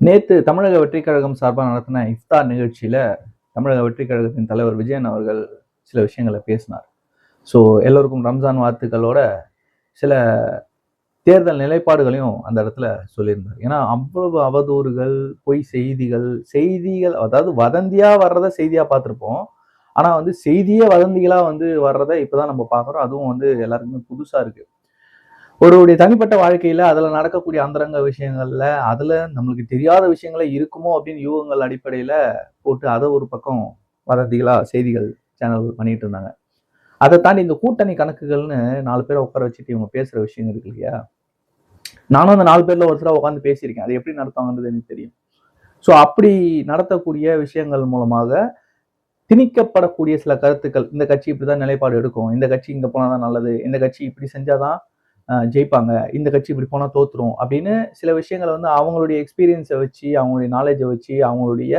நேத்து தமிழக வெற்றிக் கழகம் சார்பா நடத்தின இஃப்தார் நிகழ்ச்சியில, தமிழக வெற்றிக் கழகத்தின் தலைவர் விஜயன் அவர்கள் சில விஷயங்கள பேசினார். ஸோ எல்லோருக்கும் ரம்ஜான் வாழ்த்துக்களோட, சில தேர்தல் நிலைப்பாடுகளையும் அந்த இடத்துல சொல்லியிருந்தார். ஏன்னா, அவ்வளவு அவதூறுகள், பொய் செய்திகள், செய்திகள் அதாவது வதந்தியா வர்றத செய்தியா பார்த்திருப்போம். ஆனா செய்தியே வதந்திகளா வர்றத இப்பதான் நம்ம பார்க்குறோம். அதுவும் எல்லாருக்குமே புதுசா இருக்கு. ஒருவருடைய தனிப்பட்ட வாழ்க்கையில அதுல நடக்கக்கூடிய அந்தரங்க விஷயங்கள்ல, அதுல நம்மளுக்கு தெரியாத விஷயங்களே இருக்குமோ அப்படின்னு யூகங்கள் அடிப்படையில போட்டு அத ஒரு பக்கம் வதந்திகளா செய்திகள் சேனல்கள் பண்ணிட்டு இருந்தாங்க. அத தாண்டி இந்த கூட்டணி கணக்குகள்னு 4 பேர உட்கார வச்சுட்டு இவங்க பேசுற விஷயம் இருக்கு இல்லையா? நானும் அந்த 4 பேர்ல ஒருத்தரா உட்கார்ந்து பேசியிருக்கேன். அது எப்படி நடத்துவாங்கன்றது எனக்கு தெரியும். சோ அப்படி நடத்தக்கூடிய விஷயங்கள் மூலமாக திணிக்கப்படக்கூடிய சில கருத்துக்கள், இந்த கட்சி இப்படிதான் நிலைப்பாடு எடுக்கும். இந்த கட்சி இங்க போனா தான் நல்லது. இந்த கட்சி இப்படி செஞ்சா தான் ஜெயிப்பாங்க. இந்த கட்சி இப்படி போனா தோத்துரும். அப்படின்னு சில விஷயங்கள அவங்களுடைய எக்ஸ்பீரியன்ஸ வச்சு, அவங்களுடைய நாலேட்ஜ வச்சு, அவங்களுடைய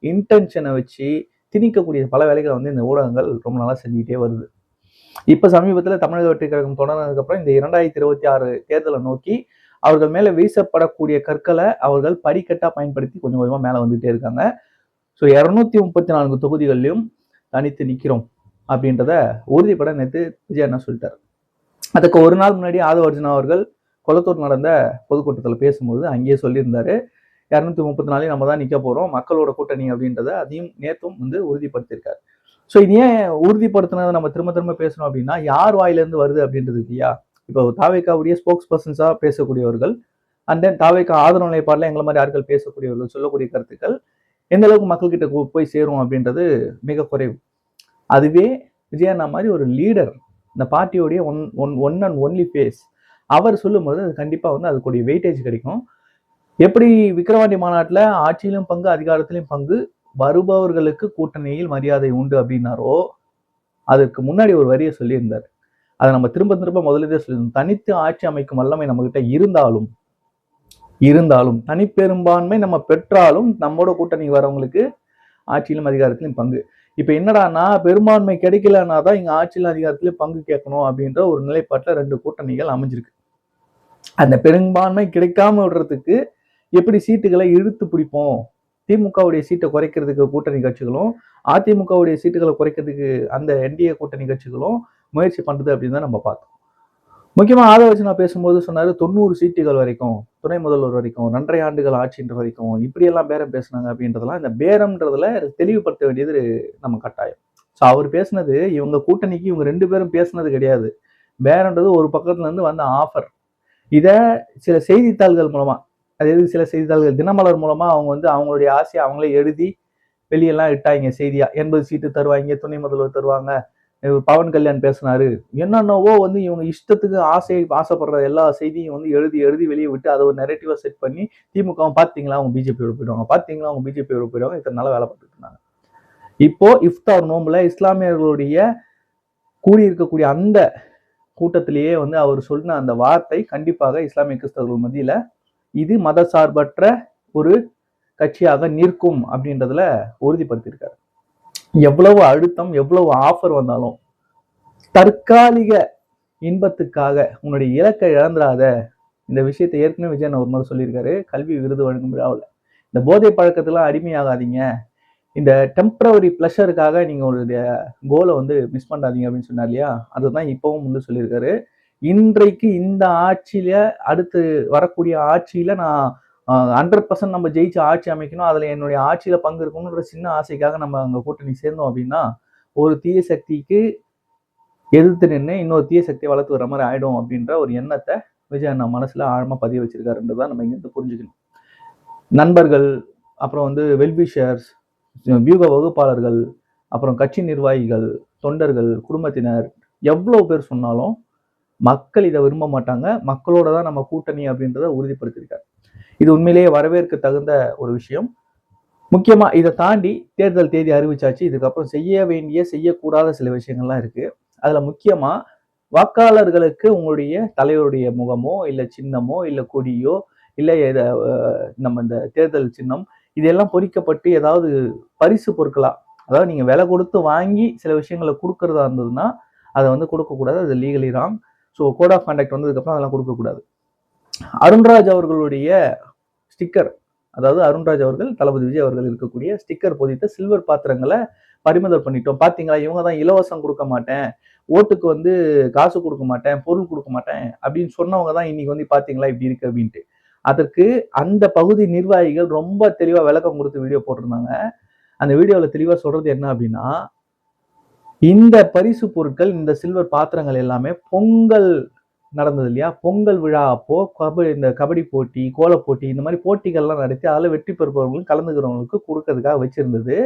இன்டென்ஷன வச்சு திணிக்கக்கூடிய பல வேலைகள இந்த ஊடகங்கள் ரொம்ப நாளா செஞ்சுக்கிட்டே வருது. இப்ப சமீபத்தில தமிழக வெற்றிக் கழகம் தொடங்குனதுக்கு அப்புறம் இந்த 2026 தேர்தல நோக்கி அவர்கள் மேல வீசப்படக்கூடிய கற்கள அவர்கள் படிக்கட்டா பயன்படுத்தி கொஞ்சம் கொஞ்சமா மேல வந்துட்டே இருக்காங்க. ஸோ 234 தொகுதிகள்லயும் தனித்து நிக்கிறோம் அப்படின்றத உறுதிப்பட நேத்து விஜய் அண்ணா சொல்லிட்டாரு. அதுக்கு ஒரு நாள் முன்னாடி ஆதவ அர்ஜுனா அவர்கள் கொளத்தூர் நடந்த பொதுக்கூட்டத்தில் பேசும்போது அங்கேயே சொல்லியிருந்தாரு, 234 நம்ம தான் நிக்க போறோம், மக்களோட கூட்டணி அப்படின்றத அதையும் நேத்தும் உறுதிப்படுத்தியிருக்காரு. ஸோ இது ஏன் உறுதிப்படுத்தினதை நம்ம திரும்ப திரும்ப பேசணும் அப்படின்னா, யார் வாயிலிருந்து வருது அப்படின்றது இல்லையா? இப்போ தாவேகாவுடைய ஸ்போக்ஸ் பர்சன்ஸா பேசக்கூடியவர்கள், அண்ட் தென் தாவேகா ஆதரவு நிலைப்பாடுல எங்களை மாதிரி ஆட்கள் பேசக்கூடியவர்கள் சொல்லக்கூடிய கருத்துக்கள் எந்த அளவுக்கு மக்கள்கிட்ட போய் சேரும் அப்படின்றது மிக குறைவு. அதுவே விஜயண்ணா மாதிரி ஒரு லீடர், இந்த பார்ட்டியோடைய ஒன் அண்ட் ஒன்லி ஃபேஸ், அவர் சொல்லும்போது அது கண்டிப்பா அதுக்குடைய வெயிட்டேஜ் கிடைக்கும். எப்படி விக்கிரவாண்டி மாநாட்டுல ஆட்சியிலும் பங்கு, அதிகாரத்திலும் பங்கு, வருபவர்களுக்கு கூட்டணியில் மரியாதை உண்டு அப்படின்னாரோ, அதுக்கு முன்னாடி ஒரு வரியை சொல்லியிருந்தார். அதை நம்ம திரும்ப திரும்ப முதலிலே சொல்லியிருந்தோம். தனித்து ஆட்சி அமைக்கும் வல்லமை நம்ம கிட்ட இருந்தாலும் தனிப்பெரும்பான்மை நம்ம பெற்றாலும் நம்மோட கூட்டணி வரவங்களுக்கு ஆட்சியிலும் அதிகாரத்திலும் பங்கு. இப்ப என்னடான்னா, பெரும்பான்மை கிடைக்கலன்னா தான் இங்க ஆட்சியிலும் அதிகாரத்திலும் பங்கு கேட்கணும் அப்படின்ற ஒரு நிலைப்பாட்டுல 2 கூட்டணிகள் அமைஞ்சிருக்கு. அந்த பெரும்பான்மை கிடைக்காம விடுறதுக்கு எப்படி சீட்டுகளை இழுத்து பிடிப்போம், திமுகவுடைய சீட்டை குறைக்கிறதுக்கு கூட்டணி கட்சிகளும், அதிமுகவுடைய சீட்டுகளை குறைக்கிறதுக்கு அந்த என்டிஏ கூட்டணி கட்சிகளும் முயற்சி பண்றது அப்படின்னு தான் நம்ம பார்த்தோம். முக்கியமா ஆதவ நான் பேசும்போது சொன்னாரு, 90 சீட்டுகள் வரைக்கும், துணை முதல்வர் வரைக்கும், 2.5 ஆண்டுகள் ஆட்சின்ற வரைக்கும் இப்படியெல்லாம் பேரம் பேசினாங்க அப்படின்றதெல்லாம், இந்த பேரம்ன்றதுல தெளிவுபடுத்த வேண்டியது நம்ம கட்டாயம். ஸோ அவர் பேசுனது இவங்க கூட்டணிக்கு இவங்க 2 பேரும் பேசுனது கிடையாது. பேரம்ன்றது ஒரு பக்கத்துல இருந்து வந்த ஆஃபர். இத சில செய்தித்தாள்கள் மூலமா, அதாவது சில செய்தித்தாள்கள் தினமலர் மூலமா அவங்க அவங்களுடைய ஆசையை அவங்களே எழுதி வெளியெல்லாம் இட்டாங்க செய்தியா. 80 சீட்டு தருவாங்க, துணை முதல்வர் தருவாங்க, பவன் கல்யாண் பேசினாரு, என்னென்னவோ இவங்க இஷ்டத்துக்கு ஆசைப்படுற எல்லா செய்தியும் எழுதி எழுதி வெளியே விட்டு அதை ஒரு நெரேட்டிவா செட் பண்ணி திமுக பாத்தீங்களா அவங்க பிஜேபியோட போயிடுவாங்க, பாத்தீங்களா அவங்க பிஜேபியோட போயிடுவாங்க, இத்தனை நாளா வேலை பார்த்துட்டு இருந்தாங்க. இப்போ இஃப்தார் நோம்புல இஸ்லாமியர்களுடைய கூடியிருக்கக்கூடிய அந்த கூட்டத்திலேயே அவர் சொன்ன அந்த வார்த்தை கண்டிப்பாக இஸ்லாமிய கிறிஸ்தவர்கள் மத்தியில இது மத சார்பற்ற ஒரு கட்சியாக நிற்கும் அப்படின்றதுல உறுதிப்படுத்தியிருக்காரு. எவ்வளவு அழுத்தம், எவ்வளவு ஆஃபர் வந்தாலும் தற்காலிக இன்பத்துக்காக உன்னுடைய இலக்கை இழந்துடாத. இந்த விஷயத்தை ஏற்கனவே விஜயன் ஒரு முறை சொல்லியிருக்காரு கல்வி விருது வழங்கும் விழாவில். இந்த போதை பழக்கத்துல அடிமையாகாதீங்க, இந்த டெம்பரவரி பிளஷருக்காக நீங்க உங்களுடைய கோலை மிஸ் பண்ணாதீங்க அப்படின்னு சொன்னார் இல்லையா? அதுதான் இப்பவும் சொல்லியிருக்காரு. இன்றைக்கு இந்த ஆட்சியில அடுத்து வரக்கூடிய ஆட்சியில நான் 100% நம்ம ஜெயிச்சு ஆட்சி அமைக்கணும், அதுல என்னுடைய ஆட்சியில பங்கு இருக்கணும்ன்ற சின்ன ஆசைக்காக நம்ம அங்க கூட்டணி சேர்ந்தோம் அப்படின்னா ஒரு தீய சக்திக்கு எதிர்த்து நின்று இன்னொரு தீய சக்தியை வளர்த்து வர மாதிரி ஆயிடும் அப்படின்ற ஒரு எண்ணத்தை விஜய் அண்ணா மனசுல ஆழமா பதிய வச்சிருக்காருன்றதான் நம்ம இங்க புரிஞ்சுக்கணும். நண்பர்கள், அப்புறம் வெல்விஷர்ஸ், வியூக வகுப்பாளர்கள், அப்புறம் கட்சி நிர்வாகிகள், தொண்டர்கள், குடும்பத்தினர் எவ்வளவு பேர் சொன்னாலும் மக்கள் இதை விரும்ப மாட்டாங்க. மக்களோட தான் நம்ம கூட்டணி அப்படின்றத உறுதிப்படுத்தியிருக்காரு. இது உண்மையிலேயே வரவேற்க தகுந்த ஒரு விஷயம். முக்கியமா இதை தாண்டி தேர்தல் தேதி அறிவிச்சாச்சு. இதுக்கப்புறம் செய்ய வேண்டிய, செய்யக்கூடாத சில விஷயங்கள்லாம் இருக்கு. அதுல முக்கியமா வாக்காளர்களுக்கு உங்களுடைய தலைவருடைய முகமோ, இல்ல சின்னமோ, இல்ல கொடியோ, இல்ல நம்ம இந்த தேர்தல் சின்னம் இதெல்லாம் பொறிக்கப்பட்டு ஏதாவது பரிசு பொருட்களா, அதாவது நீங்க விலை கொடுத்து வாங்கி சில விஷயங்களை கொடுக்கறதா இருந்ததுன்னா அதை கொடுக்கக்கூடாது. அது legally wrong. So code of conduct வந்ததுக்கு அப்புறம் அதெல்லாம் கொடுக்கக்கூடாது. அருண்ராஜ் அவர்களுடைய ஸ்டிக்கர் அதாவது அருண்ராஜ் அவர்கள், தளபதி விஜய் அவர்கள் இருக்கக்கூடிய ஸ்டிக்கர் பொதித்த சில்வர் பாத்திரங்களை பறிமுதல் பண்ணிட்டோம். பாத்தீங்களா, இவங்க தான் இலவசம் கொடுக்க மாட்டேன், ஓட்டுக்கு வந்து காசு கொடுக்க மாட்டேன், பொருள் கொடுக்க மாட்டேன் அப்படின்னு சொன்னவங்க தான் இன்னைக்கு வந்து பாத்தீங்களா இப்படி இருக்கு அப்படின்ட்டு. அதற்கு அந்த பகுதி நிர்வாகிகள் ரொம்ப தெளிவா விளக்கம் கொடுத்து வீடியோ போட்டிருந்தாங்க. அந்த வீடியோல தெளிவா சொல்றது என்ன அப்படின்னா, இந்த பரிசு பொருட்கள், இந்த சில்வர் பாத்திரங்கள் எல்லாமே பொங்கல் நடந்தது இல்லையா, பொங்கல் விழா அப்போ இந்த கபடி போட்டி, கோல போட்டி, இந்த மாதிரி போட்டிகள்லாம் நடத்தி அதில் வெற்றி பெறுபவர்களும் கலந்துக்கிறவங்களுக்கு கொடுக்கறதுக்காக வச்சிருந்தது.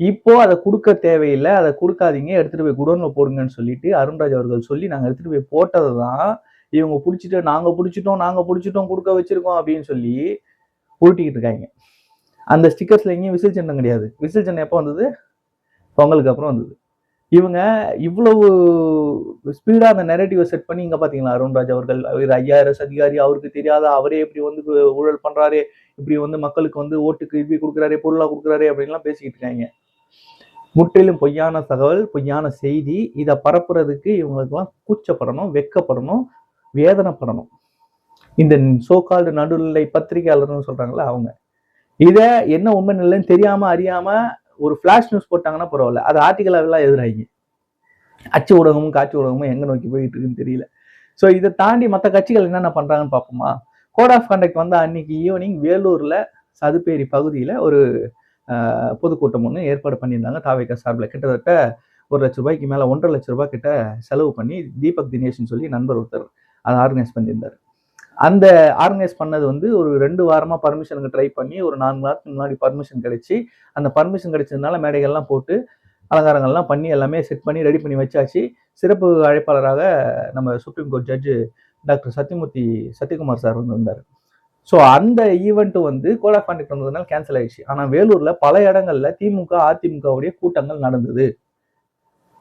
இப்போ அதை கொடுக்க தேவையில்லை, அதை கொடுக்காதீங்க, எடுத்துட்டு போய் குடோன்ல போடுங்கன்னு சொல்லிட்டு அருண்ராஜ் அவர்கள் சொல்லி நாங்க எடுத்துட்டு போய் போட்டதை தான் இவங்க பிடிச்சிட்டு நாங்க பிடிச்சிட்டோம் கொடுக்க வச்சிருக்கோம் அப்படின்னு சொல்லி உருட்டிக்கிட்டு இருக்காங்க. அந்த ஸ்டிக்கர்ஸ்ல எங்கேயும் விசில் சின்னம் கிடையாது. விசில் சின்னம் எப்போ வந்தது? பொங்கலுக்கு அப்புறம் வந்தது. இவங்க இவ்வளவு ஸ்பீடா அந்த நெரேட்டிவை செட் பண்ணி, இங்க பாத்தீங்களா அருண்ராஜ் அவர்கள் அவர் ஐஆர்எஸ் அதிகாரி, அவருக்கு தெரியாத, அவரே இப்படி வந்து ஊழல் பண்றாரு, இப்படி வந்து மக்களுக்கு வந்து ஓட்டுக்கு இப்படி கொடுக்குறாரு, பொருளா கொடுக்குறாரு அப்படின்லாம் பேசிக்கிட்டு இருக்காங்க. முற்றிலும் பொய்யான தகவல், பொய்யான செய்தி. இதை பரப்புறதுக்கு இவங்களுக்கெல்லாம் கூச்சப்படணும், வெக்கப்படணும், வேதனைப்படணும். இந்த சோகால்டு நடுநிலை பத்திரிகையாளர்னு சொல்றாங்களா அவங்க. இத என்ன உண்மை இல்லைன்னு தெரியாம அறியாம ஒரு பிளாஷ் நியூஸ் போட்டாங்கன்னா பரவாயில்ல, அது ஆர்டிகலாவெல்லாம் எதிராகி அச்சு ஊடகமும் காட்சி ஊடகமும் எங்க நோக்கி போயிட்டு இருக்குன்னு தெரியல. ஸோ இதை தாண்டி மற்ற கட்சிகள் என்னென்ன பண்றாங்கன்னு பார்ப்போமா. கோட் ஆஃப் கண்டக்ட் வந்து அன்னைக்கு ஈவினிங் வேலூர்ல சதுப்பேரி பகுதியில ஒரு பொதுக்கூட்டம் ஒன்று ஏற்பாடு பண்ணியிருந்தாங்க தாவேகா சார்பில். கிட்டத்தட்ட ₹1,00,000 மேல 1,50,000 ரூபாய் கிட்ட செலவு பண்ணி தீபக் தினேஷ்னு சொல்லி நண்பர் ஒருத்தர் அதை ஆர்கனைஸ் பண்ணியிருந்தார். அந்த ஆர்கனைஸ் பண்ணது வந்து ஒரு 2 வாரமா பர்மிஷனுக்கு ட்ரை பண்ணி ஒரு 4 நாளுக்கு முன்னாடி பர்மிஷன் கிடைச்சி, அந்த பர்மிஷன் கிடைச்சதுனால மேடைகள்லாம் போட்டு அலங்காரங்கள்லாம் பண்ணி எல்லாமே செட் பண்ணி ரெடி பண்ணி வச்சாச்சு. சிறப்பு அழைப்பாளராக நம்ம supreme court judge doctor Sathyakumar sir வந்து வந்தார். ஸோ அந்த ஈவெண்ட் வந்து கோட் ஆஃப் கான்டக்ட் வந்ததுனால கேன்சல் ஆயிடுச்சு. ஆனால் வேலூர்ல பல இடங்கள்ல திமுக அதிமுகவுடைய கூட்டங்கள் நடந்தது.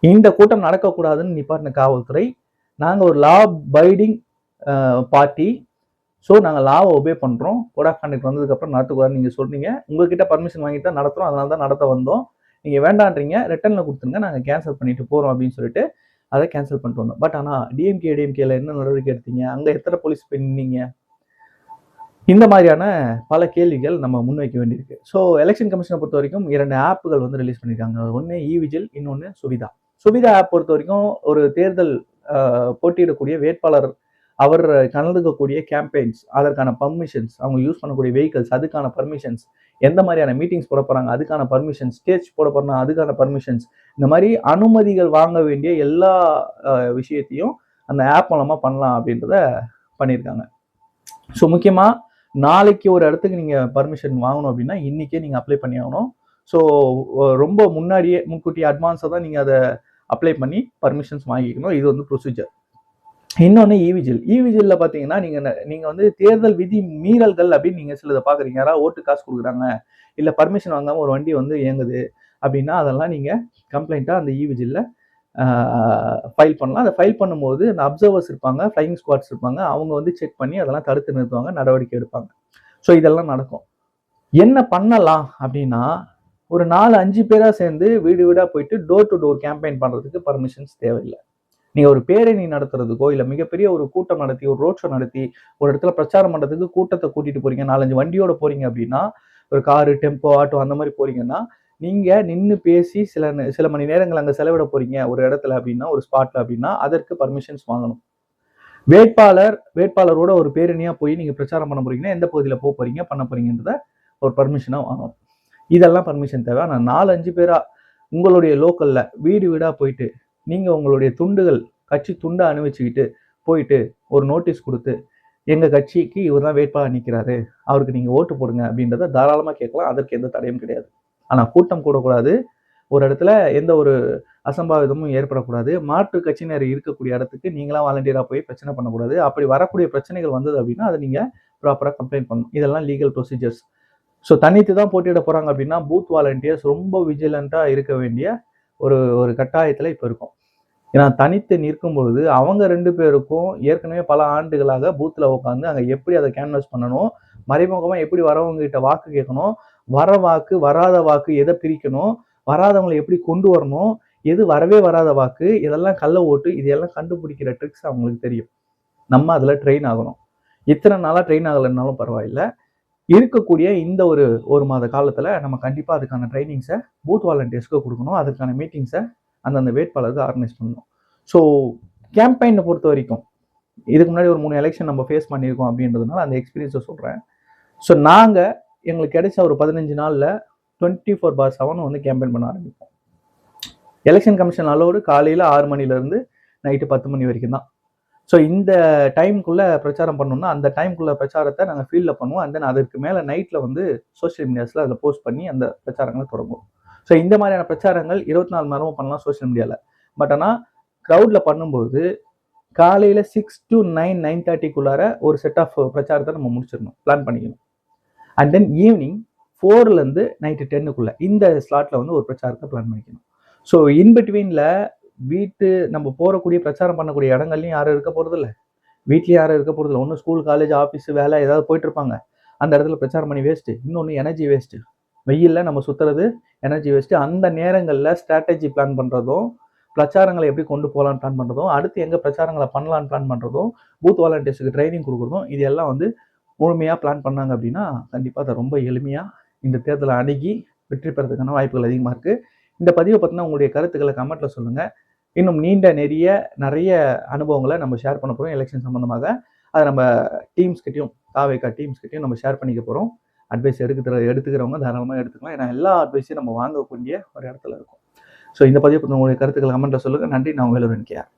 இந்த கூட்டம் நடக்கக்கூடாதுன்னு நிப்பாட்டின காவல்துறை, நாங்கள் ஒரு லா பைடிங் பார்ட்டி, ஸோ நாங்கள் லாவை ஒபே பண்ணுறோம், கோட் ஆஃப் கான்டக்ட் வந்ததுக்கப்புறம் நடத்தக்கூடாதுன்னு நீங்கள் சொல்றீங்க, உங்ககிட்ட பர்மிஷன் வாங்கிட்டு தான் நடத்துகிறோம், அதனால தான் நடத்த வந்தோம், நீங்கள் வேண்டான்றீங்க, ரிட்டர்னில் கொடுத்துருங்க, நாங்கள் கேன்சல் பண்ணிட்டு போகிறோம் அப்படின்னு சொல்லிட்டு அதை கேன்சல் பண்ணிட்டு வந்தோம். பட் ஆனால் டிஎம்கேல என்ன நடவடிக்கை எடுத்தீங்க, அங்கே எத்தனை போலீஸ் பண்ணீங்க, இந்த மாதிரியான பல கேள்விகள் நம்ம முன்வைக்க வேண்டியிருக்கு. ஸோ எலெக்ஷன் கமிஷனை பொறுத்த வரைக்கும் 2 ஆப்புகள் வந்து ரிலீஸ் பண்ணியிருக்காங்க. ஒன்று இ-விஜில், இன்னொன்று சுவிதா. சுவிதா ஆப் பொறுத்த வரைக்கும் ஒரு தேர்தல் போட்டியிடக்கூடிய வேட்பாளர் அவர் கலந்துக்கக்கூடிய கேம்பெயின்ஸ், அதற்கான பர்மிஷன்ஸ், அவங்க யூஸ் பண்ணக்கூடிய வெஹிக்கல்ஸ் அதுக்கான பர்மிஷன்ஸ், எந்த மாதிரியான மீட்டிங்ஸ் போட போறாங்க அதுக்கான பர்மிஷன்ஸ், ஸ்டேஜ் போட போறாங்க அதுக்கான பர்மிஷன்ஸ், இந்த மாதிரி அனுமதிகள் வாங்க வேண்டிய எல்லா விஷயத்தையும் அந்த ஆப் மூலமா பண்ணலாம் அப்படின்றத பண்ணியிருக்காங்க. ஸோ முக்கியமா நாளைக்கு ஒரு இடத்துக்கு நீங்க பர்மிஷன் வாங்கணும் அப்படின்னா இன்னைக்கே நீங்க அப்ளை பண்ணி ஆகணும். ஸோ ரொம்ப முன்கூட்டியே அட்வான்ஸாக தான் நீங்க அதை அப்ளை பண்ணி பர்மிஷன்ஸ் வாங்கிக்கணும். இது வந்து ப்ரொசீஜர். இன்னொன்று இ-விஜில்ல பார்த்தீங்கன்னா நீங்க வந்து தேர்தல் விதி மீறல்கள் அப்படின்னு நீங்க சிலதை பார்க்குறீங்க. யாராவது ஓட்டு காசு கொடுக்குறாங்க, இல்லை பர்மிஷன் வாங்காம ஒரு வண்டி வந்து இயங்குது அப்படின்னா அதெல்லாம் நீங்க கம்ப்ளைண்ட்டா அந்த இ-விஜில்ல ஃபைல் பண்ணலாம். அதை ஃபைல் பண்ணும்போது அந்த அப்சர்வர்ஸ் இருப்பாங்க, ஃப்ளையிங் ஸ்குவாட்ஸ் இருப்பாங்க, அவங்க வந்து செக் பண்ணி அதெல்லாம் தடுத்து நிறுத்துவாங்க, நடவடிக்கை எடுப்பாங்க. ஸோ இதெல்லாம் நடக்கும். என்ன பண்ணலாம் அப்படின்னா, ஒரு 4-5 பேரா சேர்ந்து வீடு வீடா போயிட்டு டோர் டு டோர் கேம்பெயின் பண்றதுக்கு பர்மிஷன்ஸ் தேவையில்லை. நீங்க ஒரு பேரணி நடத்துறதுக்கோ, இல்லை மிகப்பெரிய ஒரு கூட்டம் நடத்தி, ஒரு ரோட் ஷோ நடத்தி, ஒரு இடத்துல பிரச்சாரம் பண்றதுக்கு கூட்டத்தை கூட்டிட்டு போறீங்க, 4-5 வண்டியோட போறீங்க அப்படின்னா, ஒரு காரு, டெம்போ, ஆட்டோ அந்த மாதிரி போறீங்கன்னா, நீங்க நின்று பேசி சில மணி நேரங்கள் அங்க செலவிட போறீங்க ஒரு இடத்துல அப்படின்னா, ஒரு ஸ்பாட்ல அப்படின்னா அதற்கு பர்மிஷன்ஸ் வாங்கணும். வேட்பாளரோட ஒரு பேரணியா போய் நீங்க பிரச்சாரம் பண்ண போறீங்கன்னா எந்த பகுதியில போறீங்க பண்ண போறீங்கன்றத ஒரு பர்மிஷனா வாங்கணும். இதெல்லாம் பர்மிஷன் தேவை. ஆனால் 4-5 பேரா உங்களுடைய லோக்கல்ல வீடு வீடா போயிட்டு நீங்க உங்களுடைய துண்டுகள், கட்சி துண்டை அணிவிச்சுக்கிட்டு போயிட்டு ஒரு நோட்டீஸ் கொடுத்து எங்க கட்சிக்கு இவர் தான் வேட்பாளர் நிற்கிறாரு, அவருக்கு நீங்க ஓட்டு போடுங்க அப்படின்றத தாராளமா கேட்கலாம். அதற்கு எந்த தடையும் கிடையாது. ஆனா கூட்டம் கூடக்கூடாது, ஒரு இடத்துல எந்த ஒரு அசம்பாவிதமும் ஏற்படக்கூடாது, மாற்று கட்சியினர் இருக்கக்கூடிய இடத்துக்கு நீங்களாம் வாலண்டியரா போய் பிரச்சனை பண்ணக்கூடாது. அப்படி வரக்கூடிய பிரச்சனைகள் வந்தது அப்படின்னா அதை நீங்க ப்ராப்பரா கம்ப்ளைண்ட் பண்ணணும். இதெல்லாம் லீகல் ப்ரொசீஜர்ஸ். ஸோ தனித்து தான் போட்டியிட போறாங்க அப்படின்னா பூத் வாலண்டியர்ஸ் ரொம்ப விஜிலண்டா இருக்க வேண்டிய ஒரு கட்டாயத்துல இப்ப இருக்கும். ஏன்னா தனித்து நிற்கும் பொழுது அவங்க 2 பேருக்கும் ஏற்கனவே பல ஆண்டுகளாக பூத்துல உட்காந்து அங்க எப்படி அதை கேன்வாஸ் பண்ணணும், மறைமுகமா எப்படி வரவங்க கிட்ட வாக்கு கேட்கணும், வர வாக்கு வராத வாக்கு எதை பிரிக்கணும், வராதவங்களை எப்படி கொண்டு வரணும், எது வரவே வராத வாக்கு, இதெல்லாம் கள்ள ஓட்டு, இதெல்லாம் கண்டுபிடிக்கிற ட்ரிக்ஸ் அவங்களுக்கு தெரியும். நம்ம அதுல ட்ரெயின் ஆகணும். இத்தனை நாளா ட்ரெயின் ஆகலைன்னாலும் பரவாயில்ல. இருக்கக்கூடிய இந்த ஒரு மாத காலத்தில் நம்ம கண்டிப்பாக அதுக்கான ட்ரைனிங்ஸை பூத் வாலண்டியர்ஸ்க்கு கொடுக்கணும். அதுக்கான மீட்டிங்ஸை அந்தந்த வேட்பாளருக்கு ஆர்கனைஸ் பண்ணணும். ஸோ கேம்பெயினை பொறுத்த வரைக்கும் இதுக்கு முன்னாடி ஒரு 3 எலெக்ஷன் நம்ம ஃபேஸ் பண்ணியிருக்கோம் அப்படின்றதுனால அந்த எக்ஸ்பீரியன்ஸை சொல்கிறேன். ஸோ நாங்கள் எங்களுக்கு கிடைச்ச ஒரு 15 நாளில் 24/7 வந்து கேம்பெயின் பண்ண ஆரம்பிப்போம். எலெக்ஷன் கமிஷன் அலோடு காலையில் 6 மணிலேருந்து நைட்டு 10 மணி வரைக்கும் தான். ஸோ இந்த டைமுக்குள்ளே பிரச்சாரம் பண்ணோம்னா அந்த டைமுக்குள்ள பிரச்சாரத்தை நாங்கள் ஃபீல்டில் பண்ணுவோம். அண்ட் தென் அதற்கு மேலே நைட்டில் வந்து சோஷியல் மீடியாஸில் அதில் போஸ்ட் பண்ணி அந்த பிரச்சாரங்களை தொடங்குவோம். ஸோ இந்த மாதிரியான பிரச்சாரங்கள் 24 மணி நேரமும் பண்ணலாம் சோஷியல் மீடியாவில். பட் ஆனால் க்ரௌடில் பண்ணும்போது காலையில் 6 to 9:30க்குள்ளார ஒரு செட் ஆஃப் பிரச்சாரத்தை நம்ம முடிச்சிடணும், பிளான் பண்ணிக்கணும். அண்ட் தென் ஈவினிங் 4லேருந்து நைட்டு 10க்குள்ளே இந்த ஸ்லாட்டில் வந்து ஒரு பிரச்சாரத்தை பிளான் பண்ணிக்கணும். ஸோ இன்பிட்வீனில் நம்ம போகக்கூடிய பிரச்சாரம் பண்ணக்கூடிய இடங்கள்லையும் யாரும் இருக்க போகிறது இல்லை, வீட்லேயும் யாரும் இருக்க போகிறது இல்லை. ஒன்றும் ஸ்கூல், காலேஜ், ஆஃபீஸ், வேலை ஏதாவது போயிட்டு இருப்பாங்க. அந்த இடத்துல பிரச்சாரம் பண்ணி வேஸ்ட்டு. இன்னொன்று எனர்ஜி வேஸ்ட்டு. வெயிலில் நம்ம சுற்றுறது எனர்ஜி வேஸ்ட்டு. அந்த நேரங்களில் ஸ்ட்ராட்டஜி பிளான் பண்ணுறதும், பிரச்சாரங்களை எப்படி கொண்டு போகலான்னு பிளான் பண்ணுறதும், அடுத்து எங்கே பிரச்சாரங்களை பண்ணலான்னு பிளான் பண்ணுறதும், பூத் வாலண்டியர்ஸுக்கு ட்ரைனிங் கொடுக்குறதும், இது எல்லாம் வந்து முழுமையாக பிளான் பண்ணாங்க அப்படின்னா கண்டிப்பாக அதை ரொம்ப எளிமையாக இந்த தேர்தலை அணுகி வெற்றி பெறதுக்கான வாய்ப்புகள் அதிகமாக இருக்குது. இந்த பதிவை பற்றின உங்களுடைய கருத்துக்களை கமெண்ட்டில் சொல்லுங்கள். இன்னும் நிறைய அனுபவங்களை நம்ம ஷேர் பண்ண போகிறோம் எலெக்ஷன் சம்மந்தமாக. அதை நம்ம டீம்ஸ்கிட்டையும் டீம்ஸ்கிட்டையும் நம்ம ஷேர் பண்ணிக்க போகிறோம். அட்வைஸ் எடுத்துக்கிறவங்க தாராளமாக எடுத்துக்கலாம். ஏன்னா எல்லா அட்வைஸையும் நம்ம வாங்கக்கூடிய ஒரு இடத்துல இருக்கும். ஸோ இந்த பதிவு பற்றின உங்களுடைய கருத்துக்களை கமெண்ட்டில் சொல்லுங்கள். நன்றி. நான் உங்கள் வேலூரன் கே.ஆர்.